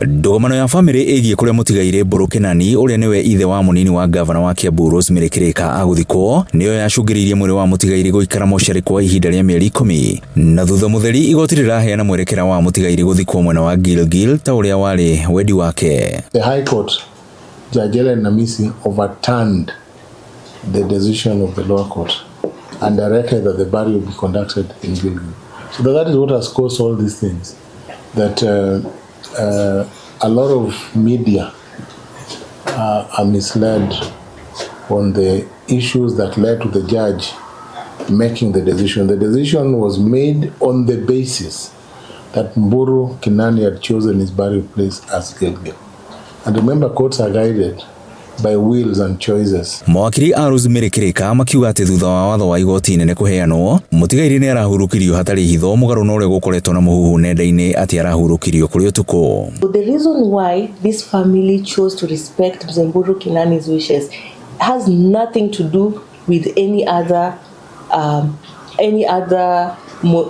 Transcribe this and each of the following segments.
Ndogomano ya family igie kuria mutigaire Mburu Kinani uria niwe ithe wa munini wa gavana wa Kiambu Rosemary Kirika aguthikwo niyo yacungiririe mwiri wa mutigaire guikara mochari kwa ihinda ria mieri 10 na thutha mutheri igoti riraheana mwerekera wa mutigaire guthikwo mwena wa Gilgil ta uria wari wedi wake. The High Court Judge Ellen Namisi overturned the decision of the lower court and directed that the burial be conducted in Gilgil. So that is what has caused all these things. That a lot of media are misled on the issues that led to the judge making the decision. The decision was made on the basis that Mburu Kinani had chosen his burial place as Gilgil. And remember, courts are guided by wills and choices. Mwakiri Rosemary Kirika makiuga ati thutha wa watho wa igoti nene kuheanwo mutigaire ni arahurukirio hatari hitho mugaru no ure gukoretwo na muhuhu nenda-ini ati arahurukirio kuri utuko. The reason why this family chose to respect Mburu Kinani's wishes has nothing to do with any other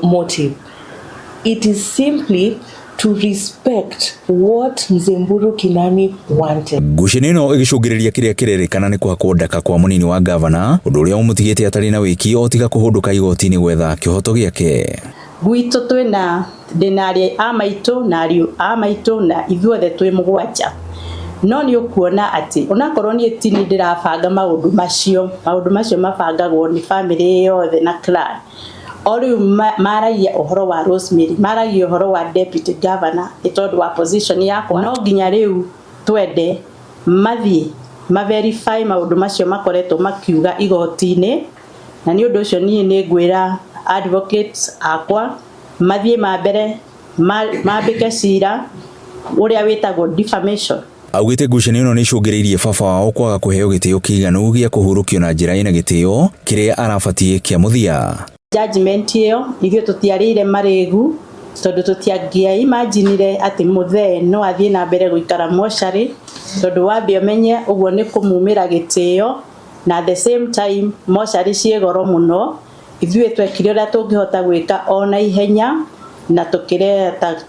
motive. It is simply to respect what Mburu Kinani wanted. Gucinino igicungiriria kiria kirerikana ni kuhakwo ndaka kwa munini wa gavana undu uria umutigite atari na wiki otiga kuhunduka igoti-ini gwetha kihoto giake. Gwitũ twina denari amaitu na ariũ amaitu na ithuothe twi mugwanja no ni ukuona ati onakorwo ni tini ndirabanga maundu macio mabangagwo ni family yothe na clan. Ori maragia uhoro wa Rosemary, maragia uhoro wa deputy governor itondo wa position yakwa no nginya riu twende ma verify maundu macio makoretwo makiuga igoti-ini na ni undu ucio nie ni ngwira advocates akwa mathie mambere mambike cira uria witagwo defamation. Augite ngucanio ni icungiriirie baba wao kwaga kuheo gitio kiiganu gia kuhurukio na njira ina gitio kiria arabatie kia muthia. Judgment iyo ithio tutiarire maregu tondu tutiangia imaginire ati muthe no athie na mbere guikara mochari tondu wambe umenye uguo ni kumumira gitio na at the same time mochari cie goro muno ithio twekire uria tungihota gwika ona ihenya na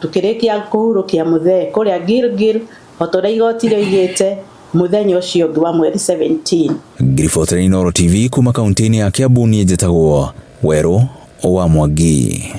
tukirikia kuhurukia muthe kuria Gilgil otoria igoti rigite muthenya ucio wa mweri 17. Grifotre Inoro TV kuma kaunti-ini ya Kiambu ni njitagwo Weru wa Mwangi.